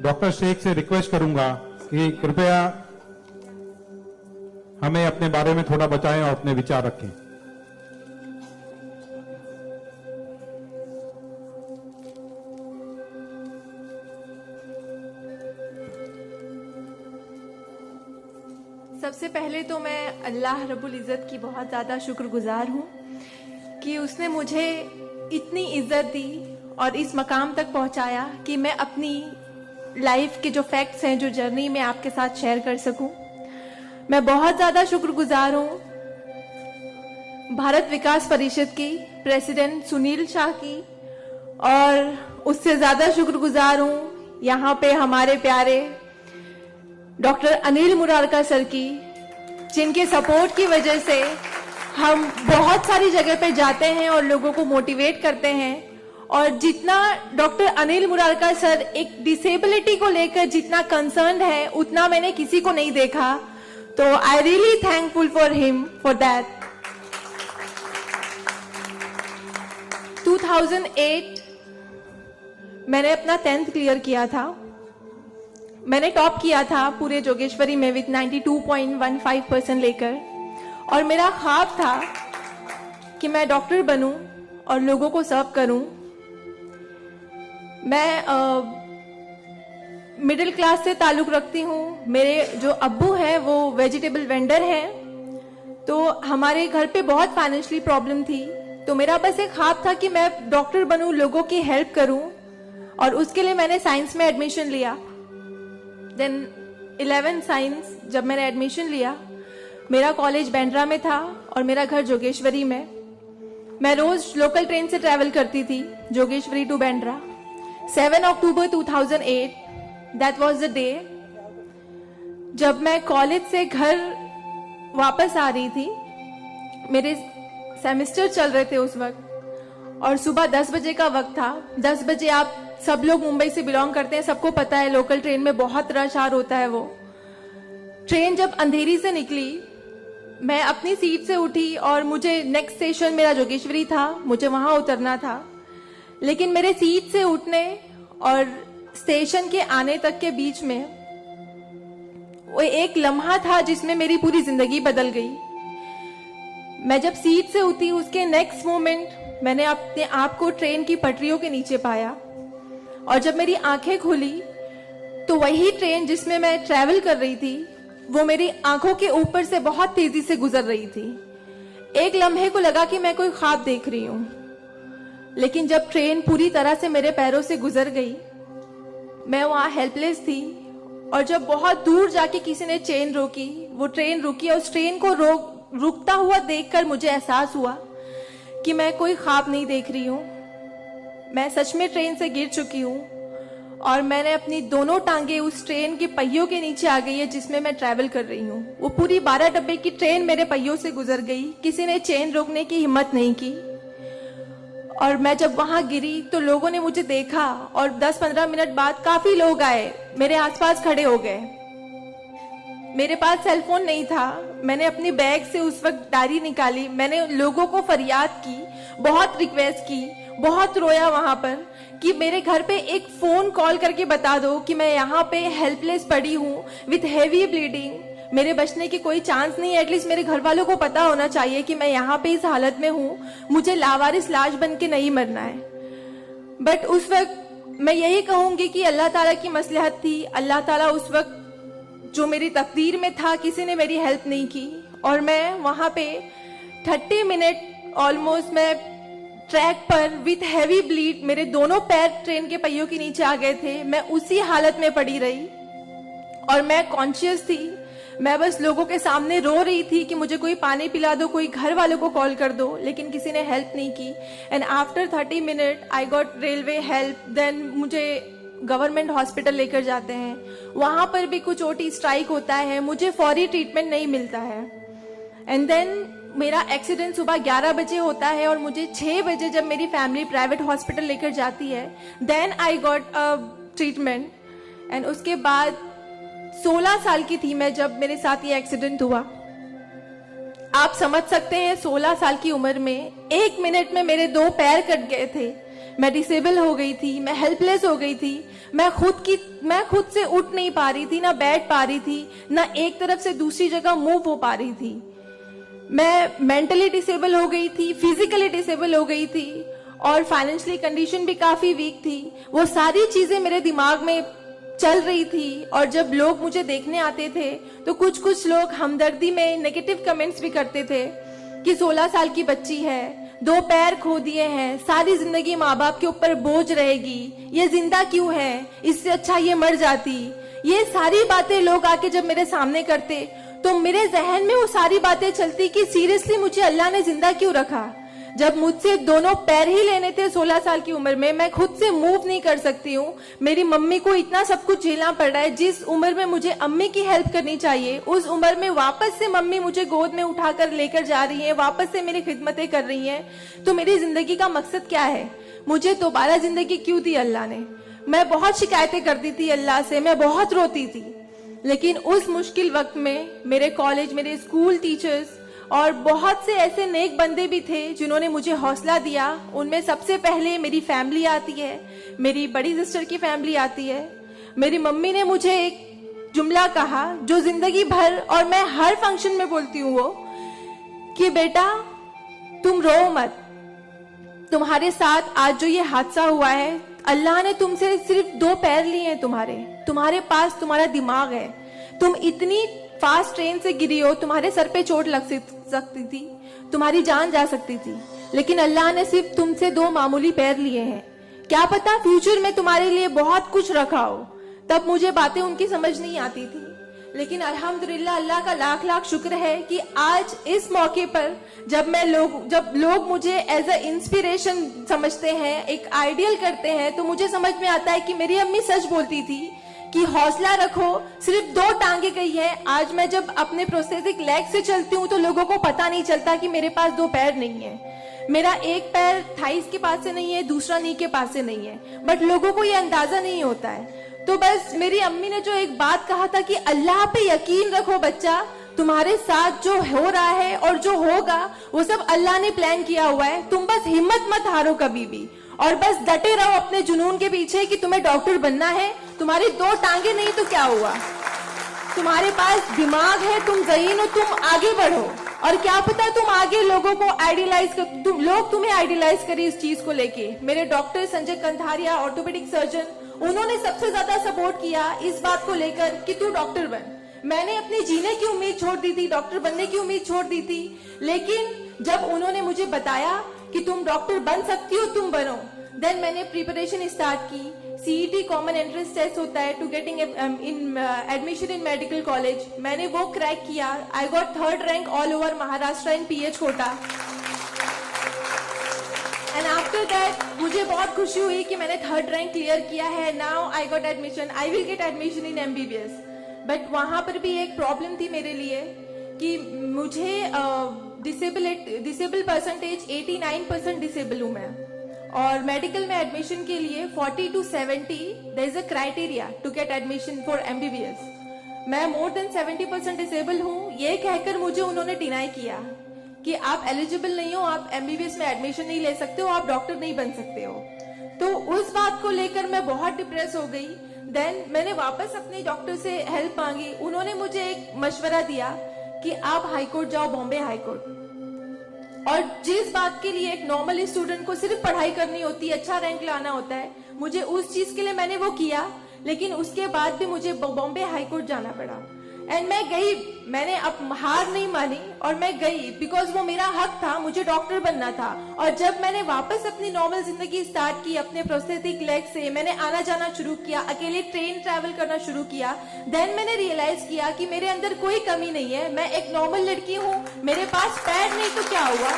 Doctor Sheikh से request करूंगा कि कृपया हमें अपने बारे में थोड़ा बताएं और अपने विचार रखें। सबसे पहले तो मैं अल्लाह रब्बुल इज़्ज़त की बहुत ज़्यादा शुक्रगुजार हूँ कि उसने मुझे इतनी इज़्ज़त दी और इस मकाम तक पहुँचाया कि मैं अपनी लाइफ के जो फैक्ट्स हैं, जो जर्नी में आपके साथ शेयर कर सकूं। मैं बहुत ज़्यादा शुक्रगुजार हूँ भारत विकास परिषद की प्रेसिडेंट सुनील शाह की, और उससे ज़्यादा शुक्रगुजार हूँ यहाँ पे हमारे प्यारे डॉक्टर अनिल मुरारका सर की, जिनके सपोर्ट की वजह से हम बहुत सारी जगह पे जाते हैं और लोगों को मोटिवेट करते हैं। और जितना डॉक्टर अनिल मुरारका सर एक डिसेबिलिटी को लेकर जितना कंसर्न है, उतना मैंने किसी को नहीं देखा। तो I really thankful for him for that. 2008 मैंने अपना 10th क्लियर किया था। मैंने टॉप किया था पूरे जोगेश्वरी में विद 92.15% लेकर, और मेरा ख्वाब था कि मैं डॉक्टर बनूं और लोगों को सर्व करूं। मैं मिडिल क्लास से ताल्लुक़ रखती हूँ। मेरे जो अब्बू हैं वो वेजिटेबल वेंडर हैं, तो हमारे घर पे बहुत फाइनेंशियली प्रॉब्लम थी। तो मेरा बस एक ख्वाब था कि मैं डॉक्टर बनूं, लोगों की हेल्प करूं, और उसके लिए मैंने साइंस में एडमिशन लिया। देन 11 साइंस जब मैंने एडमिशन लिया, मेरा कॉलेज बांद्रा में था और मेरा घर जोगेश्वरी में। मैं रोज लोकल ट्रेन से ट्रैवल करती थी Jogeshwari to Bandra. 7 October 2008 that was the day जब मैं कॉलेज से घर वापस आ रही थी। मेरे सेमेस्टर चल रहे थे उस वक्त, और सुबह 10 बजे का वक्त था। 10 बजे, आप सब लोग मुंबई से बिलोंग करते हैं, सबको पता है लोकल ट्रेन में बहुत रश आर होता है। वो ट्रेन जब अंधेरी से निकली, मैं अपनी सीट से उठी और मुझे नेक्स्ट स्टेशन मेरा जोगेश्वरी था, मुझे वहां उतरना था। लेकिन मेरे सीट से उठने और स्टेशन के आने तक के बीच में वो एक लम्हा था जिसमें मेरी पूरी जिंदगी बदल गई। मैं जब सीट से उठी, उसके नेक्स्ट मोमेंट मैंने अपने आप को ट्रेन की पटरियों के नीचे पाया, और जब मेरी आंखें खुली तो वही ट्रेन जिसमें मैं ट्रैवल कर रही थी वो मेरी आंखों के ऊपर से बहुत तेजी से गुजर रही थी। एक लम्हे को लगा कि मैं कोई ख्वाब देख रही हूं, लेकिन जब ट्रेन पूरी तरह से मेरे पैरों से गुजर गई, मैं वहां हेल्पलेस थी। और जब बहुत दूर जाके किसी ने चेन रोकी, वो ट्रेन रुकी, और उस ट्रेन को रुकता हुआ देखकर मुझे एहसास हुआ कि मैं कोई ख्वाब नहीं देख रही हूं, मैं सच में ट्रेन से गिर चुकी हूं, और मैंने अपनी दोनों टांगे उस ट्रेन के पहियों के नीचे आ गई है जिसमें मैं ट्रैवल कर रही हूँ। वो पूरी 12 डब्बे की ट्रेन मेरे पहियों से गुजर गई। किसी ने चेन रोकने की हिम्मत नहीं की। और मैं जब वहां गिरी तो लोगों ने मुझे देखा, और 10-15 मिनट बाद काफी लोग आए, मेरे आसपास खड़े हो गए। मेरे पास सेलफोन नहीं था। मैंने अपनी बैग से उस वक्त डायरी निकाली, मैंने लोगों को फरियाद की, बहुत रिक्वेस्ट की, बहुत रोया वहां पर कि मेरे घर पे एक फोन कॉल करके बता दो कि मैं यहाँ पे हेल्पलेस पड़ी हूँ विथ हेवी ब्लीडिंग, मेरे बचने की कोई चांस नहीं है। एटलीस्ट मेरे घर वालों को पता होना चाहिए कि मैं यहाँ पे इस हालत में हूँ, मुझे लावारिस लाश बन के नहीं मरना है। बट उस वक्त मैं यही कहूंगी कि अल्लाह ताला की मसलहत थी। अल्लाह ताला उस वक्त जो मेरी तकदीर में था, किसी ने मेरी हेल्प नहीं की, और मैं वहां पे 30 मिनट ऑलमोस्ट मैं ट्रैक पर विथ हैवी ब्लीड, मेरे दोनों पैर ट्रेन के पहियों के नीचे आ गए थे। मैं उसी हालत में पड़ी रही और मैं कॉन्शियस थी। मैं बस लोगों के सामने रो रही थी कि मुझे कोई पानी पिला दो, कोई घर वालों को कॉल कर दो, लेकिन किसी ने हेल्प नहीं की। And after 30 minute I got railway help. Then मुझे गवर्नमेंट हॉस्पिटल लेकर जाते हैं, वहां पर भी कुछ ओटी स्ट्राइक होता है, मुझे फौरी ट्रीटमेंट नहीं मिलता है। एंड देन मेरा एक्सीडेंट सुबह 11 बजे होता है और मुझे 6 बजे जब मेरी फैमिली प्राइवेट हॉस्पिटल लेकर जाती है, then I got a treatment. And उसके बाद 16 साल की थी मैं जब मेरे साथ ये एक्सीडेंट हुआ। आप समझ सकते हैं 16 साल की उम्र में 1 मिनट में मेरे 2 पैर कट गए थे, मैं डिसेबल हो गई थी, मैं हेल्पलेस हो गई थी, मैं खुद से उठ नहीं पा रही थी, ना बैठ पा रही थी, ना एक तरफ से दूसरी जगह मूव हो पा रही थी। मैं मेंटली डिसेबल हो गई थी, फिजिकली डिसेबल हो गई थी और फाइनेंशियली कंडीशन भी काफी वीक थी। वो सारी चीजें मेरे दिमाग में चल रही थी और जब लोग मुझे देखने आते थे तो कुछ लोग हमदर्दी में नेगेटिव कमेंट्स भी करते थे कि 16 साल की बच्ची है, 2 पैर खो दिए हैं, सारी जिंदगी माँ बाप के ऊपर बोझ रहेगी, ये जिंदा क्यों है, इससे अच्छा ये मर जाती। ये सारी बातें लोग आके जब मेरे सामने करते तो मेरे जहन में वो सारी बातें चलती कि सीरियसली मुझे अल्लाह ने जिंदा क्यों रखा। जब मुझसे दोनों पैर ही लेने थे 16 साल की उम्र में, मैं खुद से मूव नहीं कर सकती हूँ, मेरी मम्मी को इतना सब कुछ झेलना पड़ रहा है। जिस उम्र में मुझे अम्मी की हेल्प करनी चाहिए उस उम्र में वापस से मम्मी मुझे गोद में उठाकर लेकर जा रही है, वापस से मेरी खिदमतें कर रही हैं। तो मेरी जिंदगी का मकसद क्या है? मुझे दोबारा जिंदगी क्यों दी अल्लाह ने? मैं बहुत शिकायतें करती थी अल्लाह से, मैं बहुत रोती थी, लेकिन उस मुश्किल वक्त में मेरे कॉलेज, मेरे स्कूल टीचर्स और बहुत से ऐसे नेक बंदे भी थे जिन्होंने मुझे हौसला दिया। उनमें सबसे पहले मेरी फैमिली आती है, मेरी बड़ी सिस्टर की फैमिली आती है। मेरी मम्मी ने मुझे एक जुमला कहा जो जिंदगी भर और मैं हर फंक्शन में बोलती हूँ, वो कि बेटा तुम रो मत, तुम्हारे साथ आज जो ये हादसा हुआ है, अल्लाह ने तुमसे सिर्फ 2 पैर लिए हैं, तुम्हारे पास तुम्हारा दिमाग है, तुम इतनी फास्ट ट्रेन से गिरी हो, तुम्हारे सर पे चोट लग सकती थी, तुम्हारी जान जा सकती थी, लेकिन अल्लाह ने सिर्फ तुमसे 2 मामूली पैर लिए हैं। क्या पता फ्यूचर में तुम्हारे लिए बहुत कुछ रखा हो। तब मुझे बातें उनकी समझ नहीं आती थी, लेकिन अल्हम्दुलिल्लाह अल्लाह का लाख लाख शुक्र है कि आज इस मौके पर जब लोग मुझे एज अ इंस्पिरेशन समझते हैं, एक आइडियल करते हैं, तो मुझे समझ में आता है कि मेरी अम्मी सच बोलती थी कि हौसला रखो, सिर्फ 2 टांगे गई है। आज मैं जब अपने प्रोस्थेटिक लेग से चलती हूँ तो लोगों को पता नहीं चलता कि मेरे पास 2 पैर नहीं है, मेरा एक पैर थाइस के पास से नहीं है, दूसरा नी के पास से नहीं है, बट लोगों को ये अंदाजा नहीं होता है। तो बस मेरी अम्मी ने जो एक बात कहा था कि अल्लाह पे यकीन रखो बच्चा, तुम्हारे साथ जो हो रहा है और जो होगा वो सब अल्लाह ने प्लान किया हुआ है, तुम बस हिम्मत मत हारो कभी भी, और बस डटे रहो अपने जुनून के पीछे कि तुम्हें डॉक्टर बनना है। तुम्हारी 2 टांगे नहीं तो क्या हुआ, तुम्हारे पास दिमाग है, तुम ज़हीन हो, तुम आगे बढ़ो। और क्या पता तुम आगे लोगों को लोग तुम्हें आइडियलाइज करें इस चीज को लेके। मेरे डॉक्टर संजय कंधारिया, ऑर्थोपेडिक सर्जन, उन्होंने सबसे ज्यादा सपोर्ट किया इस बात को लेकर कि तू डॉक्टर बन। मैंने अपने जीने की उम्मीद छोड़ दी थी, डॉक्टर बनने की उम्मीद छोड़ दी थी, लेकिन जब उन्होंने मुझे बताया कि तुम डॉक्टर बन सकती हो, तुम बनो, देन मैंने प्रिपरेशन स्टार्ट की। सीईटी कॉमन एंट्रेंस टेस्ट होता है to getting admission in medical college, मैंने वो क्रैक किया। I got 3rd rank all over Maharashtra in PH quota. And after that मुझे बहुत खुशी हुई कि मैंने 3rd रैंक क्लियर किया है। Now I got admission, I will get admission in MBBS. But वहां पर भी एक प्रॉब्लम थी मेरे लिए कि मुझे डिसेबल परसेंटेज 89% डिसेबल हूं मैं, और मेडिकल में एडमिशन के लिए 40 to 70 there is a criteria to get admission for MBBS. मैं मोर देन 70% डिसेबल हूँ, ये कहकर मुझे उन्होंने डिनाई किया कि आप एलिजिबल नहीं हो, आप एमबीबीएस में एडमिशन नहीं ले सकते हो, आप डॉक्टर नहीं बन सकते हो। तो उस बात को लेकर मैं बहुत डिप्रेस हो गई। देन मैंने वापस अपने डॉक्टर से हेल्प मांगी। उन्होंने मुझे एक मशवरा दिया कि आप हाईकोर्ट जाओ, बॉम्बे हाईकोर्ट, और जिस बात के लिए एक नॉर्मल स्टूडेंट को सिर्फ पढ़ाई करनी होती है, अच्छा रैंक लाना होता है, मुझे उस चीज के लिए मैंने वो किया, लेकिन उसके बाद भी मुझे बॉम्बे हाईकोर्ट जाना पड़ा। एंड मैं गई, मैंने अब हार नहीं मानी और मैं गई, बिकॉज वो मेरा हक था, मुझे डॉक्टर बनना था। और जब मैंने वापस अपनी नॉर्मल जिंदगी स्टार्ट की अपने प्रोस्थेटिक लेग से, मैंने आना जाना शुरू किया, अकेले ट्रेन ट्रैवल करना शुरू किया, देन मैंने रियलाइज किया कि मेरे अंदर कोई कमी नहीं है, मैं एक नॉर्मल लड़की हूँ, मेरे पास पैर नहीं तो क्या हुआ,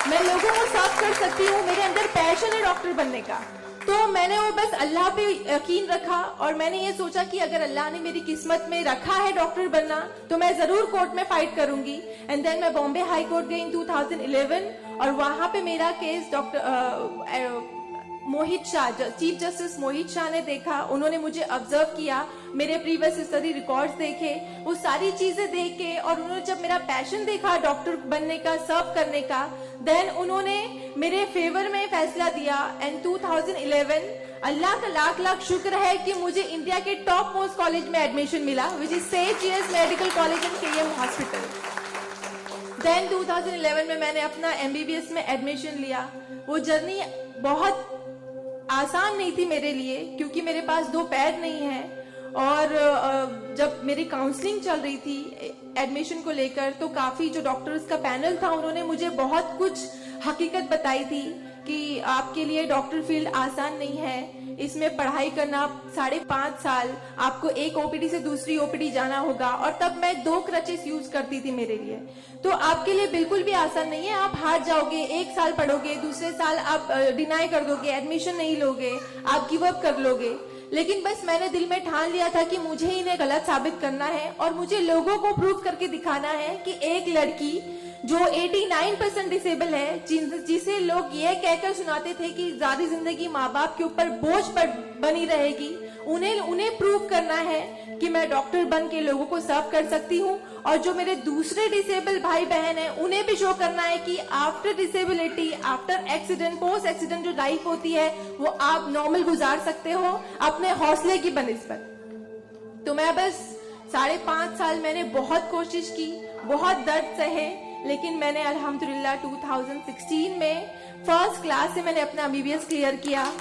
मैं लोगों को सर्व कर सकती हूँ, मेरे अंदर पैशन है डॉक्टर बनने का। तो मैंने वो बस अल्लाह पे यकीन रखा और मैंने ये सोचा कि अगर अल्लाह ने मेरी किस्मत में रखा है डॉक्टर बनना तो मैं जरूर कोर्ट में फाइट करूंगी। एंड देन मैं बॉम्बे हाई कोर्ट गई इन 2011 और वहां पे मेरा केस मोहित शाह, चीफ जस्टिस मोहित शाह ने देखा, उन्होंने मुझे ऑब्जर्व किया, मेरे प्रीवियस स्टडी रिकॉर्ड्स देखे, वो सारी चीजें देख के, और उन्होंने जब मेरा पैशन देखा डॉक्टर बनने का, सर्व करने का, देन उन्होंने मेरे फेवर में फैसला दिया। एंड 2011 अल्लाह का लाख लाख शुक्र है कि मुझे इंडिया के टॉप मोस्ट कॉलेज में एडमिशन मिला, which is Saint GS medical college and KM hospital. Then 2011 में मैंने अपना एमबीबीएस में एडमिशन लिया। वो जर्नी बहुत आसान नहीं थी मेरे लिए, क्योंकि मेरे पास 2 पैर नहीं है, और जब मेरी काउंसलिंग चल रही थी एडमिशन को लेकर, तो काफी जो डॉक्टर्स का पैनल था उन्होंने मुझे बहुत कुछ हकीकत बताई थी कि आपके लिए डॉक्टर फील्ड आसान नहीं है, इसमें पढ़ाई करना 5.5 साल, आपको एक ओपीडी से दूसरी ओपीडी जाना होगा, और तब मैं 2 क्रचेस यूज करती थी मेरे लिए। तो आपके लिए बिल्कुल भी आसान नहीं है, आप हार जाओगे, 1 साल पढ़ोगे, दूसरे साल आप डिनाई कर दोगे, एडमिशन नहीं लोगे, आप गिव अप कर लोगे। लेकिन बस मैंने दिल में ठान लिया था कि मुझे इन्हें गलत साबित करना है, और मुझे लोगों को प्रूव करके दिखाना है कि एक लड़की जो 89% डिसेबल है, जिसे लोग ये कहकर सुनाते थे कि सारी जिंदगी माँ बाप के ऊपर बोझ पर बनी रहेगी, उन्हें प्रूव करना है कि मैं डॉक्टर बन के लोगों को सर्व कर सकती हूँ। और जो मेरे दूसरे डिसेबल भाई बहन हैं, उन्हें भी शो करना है कि after disability, after accident, post accident जो लाइफ होती है वो आप नॉर्मल गुजार सकते हो अपने हौसले की बनिस्बत। तो मैं बस 5.5 साल मैंने बहुत कोशिश की, बहुत दर्द सहे, लेकिन मैंने अल्हम्दुलिल्लाह 2016 में फर्स्ट क्लास से मैंने अपना एमबीबीएस क्लियर किया।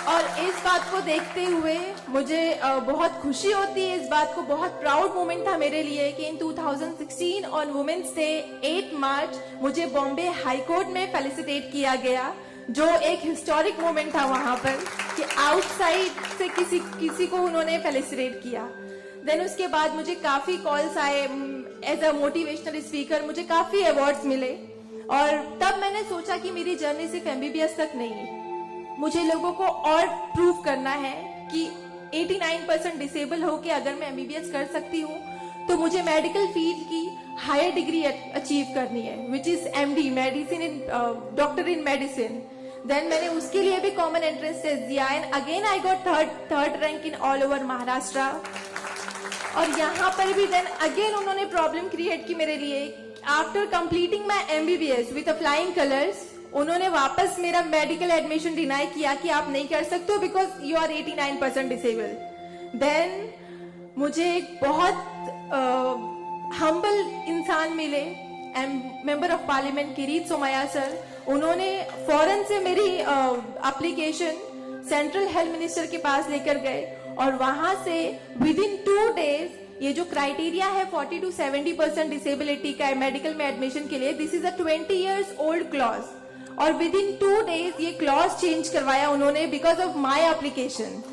और इस बात को देखते हुए मुझे बहुत खुशी होती है, इस बात को बहुत प्राउड मोमेंट था मेरे लिए कि इन 2016 ऑन वुमेन्स डे 8 मार्च मुझे बॉम्बे हाई कोर्ट में फेलिसिटेट किया गया, जो एक हिस्टोरिक मोमेंट था वहां पर कि आउटसाइड से किसी को उन्होंने फेलिसिटेट किया। देन उसके बाद मुझे काफी कॉल्स आए एज अ मोटिवेशनल स्पीकर, मुझे काफी अवार्ड्स मिले, और तब मैंने सोचा कि मेरी जर्नी सिर्फ एमबीबीएस तक नहीं, मुझे लोगों को और प्रूव करना है कि 89% डिसेबल होके अगर मैं एमबीबीएस कर सकती हूँ तो मुझे मेडिकल फील्ड की हायर डिग्री अचीव करनी है, which is MD, medicine in doctor in medicine. Then मैंने उसके लिए भी कॉमन एंट्रेंस टेस्ट दिया, and again I got third rank in all over Maharashtra. और यहाँ पर भी देन अगेन उन्होंने प्रॉब्लम क्रिएट की मेरे लिए। After completing my MBBS with flying colours, उन्होंने वापस मेरा मेडिकल एडमिशन डिनाई किया कि आप नहीं कर सकते हो because you are 89% disable. Then मुझे एक बहुत हम्बल इंसान मिले, member of parliament Kirit Somaiya sir, उन्होंने फौरन से मेरी एप्लीकेशन सेंट्रल हेल्थ मिनिस्टर के पास लेकर गए, और वहां से विद इन 2 डेज ये जो क्राइटेरिया है 40 to 70% डिसेबिलिटी का मेडिकल में एडमिशन के लिए, this is a 20 years old clause, और विद इन 2 डेज ये क्लॉज चेंज करवाया उन्होंने बिकॉज ऑफ माई एप्लीकेशन।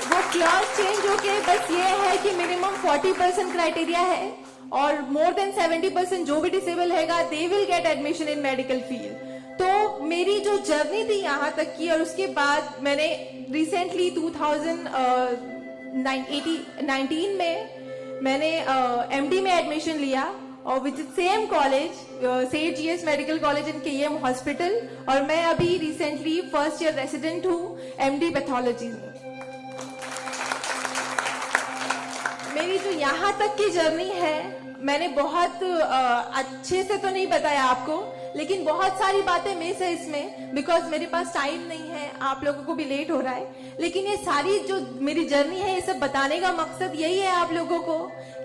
वो क्लॉज चेंज होके बस ये है कि मिनिमम 40% क्राइटेरिया है, और मोर देन 70% जो भी डिसेबल हैगा they will get admission in medical field. तो मेरी जो जर्नी थी यहाँ तक की, और उसके बाद मैंने रिसेंटली 2019 में मैंने एमडी में एडमिशन लिया, और with same college Saint GS medical college and KM hospital, और मैं अभी रिसेंटली फर्स्ट ईयर रेसिडेंट हूँ एमडी पैथोलॉजी में। मेरी जो यहाँ तक की जर्नी है, मैंने बहुत अच्छे से तो नहीं बताया आपको, लेकिन बहुत सारी बातें मिस है इसमें बिकॉज मेरे पास टाइम नहीं है, आप लोगों को भी लेट हो रहा है। लेकिन ये सारी जो मेरी जर्नी है, ये सब बताने का मकसद यही है आप लोगों को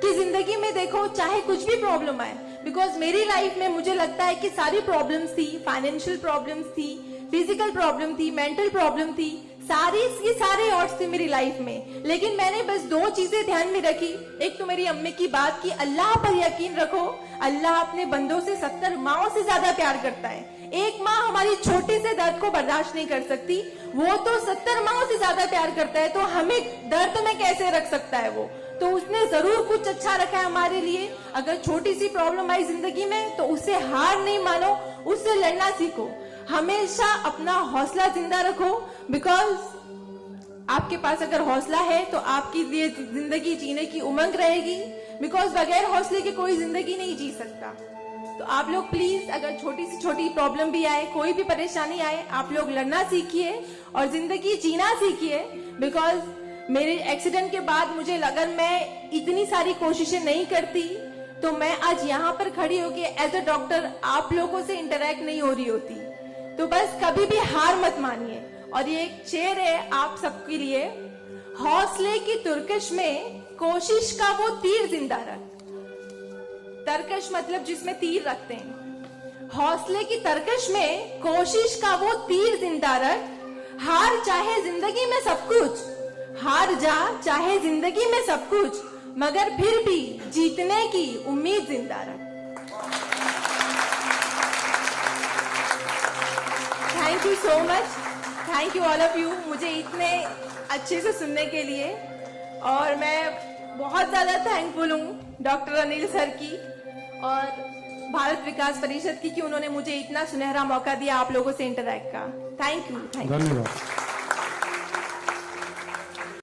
कि जिंदगी में देखो चाहे कुछ भी प्रॉब्लम आए, बिकॉज मेरी लाइफ में मुझे लगता है कि सारी प्रॉब्लम्स थी, फाइनेंशियल प्रॉब्लम्स थी, फिजिकल प्रॉब्लम थी, मेंटल प्रॉब्लम थी, सारे ऑड्स थे मेरी लाइफ में, लेकिन मैंने बस 2 चीजें ध्यान में रखी। एक तो मेरी अम्मी की बात कि अल्लाह पर यकीन रखो, अल्लाह अपने बंदों से 70 माओं से ज्यादा प्यार करता है। एक माँ हमारी छोटे से दर्द को बर्दाश्त नहीं कर सकती, वो तो 70 माओं से ज्यादा प्यार करता है, तो हमें दर्द में कैसे रख सकता है वो? तो उसने जरूर कुछ अच्छा रखा है हमारे लिए। अगर छोटी सी प्रॉब्लम आई जिंदगी में तो उससे हार नहीं मानो, उससे लड़ना सीखो, हमेशा अपना हौसला जिंदा रखो, बिकॉज आपके पास अगर हौसला है तो आपकी लिए जिंदगी जीने की उमंग रहेगी, बिकॉज बगैर हौसले के कोई जिंदगी नहीं जी सकता। तो आप लोग प्लीज, अगर छोटी से छोटी प्रॉब्लम भी आए, कोई भी परेशानी आए, आप लोग लड़ना सीखिए और जिंदगी जीना सीखिए। बिकॉज मेरे एक्सीडेंट के बाद मुझे लगा मैं इतनी सारी कोशिशें नहीं करती तो मैं आज यहाँ पर खड़ी होके एज अ डॉक्टर आप लोगों से इंटरेक्ट नहीं हो रही होती। तो बस कभी भी हार मत मानिए। और ये एक शेर है आप सबके लिए, हौसले की तुर्कश में कोशिश का वो तीर जिंदा रख। तरकश मतलब जिसमें तीर रखते हैं। हौसले की तरकश में कोशिश का वो तीर जिंदा रख। हार चाहे जिंदगी में सब कुछ, हार जा चाहे जिंदगी में सब कुछ, मगर फिर भी जीतने की उम्मीद जिंदा रख। Thank you so much, thank you all of you, मुझे इतने अच्छे से सुनने के लिए। और मैं बहुत ज्यादा थैंकफुल हूँ डॉक्टर अनिल सर की और भारत विकास परिषद की कि उन्होंने मुझे इतना सुनहरा मौका दिया आप लोगों से इंटरैक्ट का। Thank you. धन्यवाद।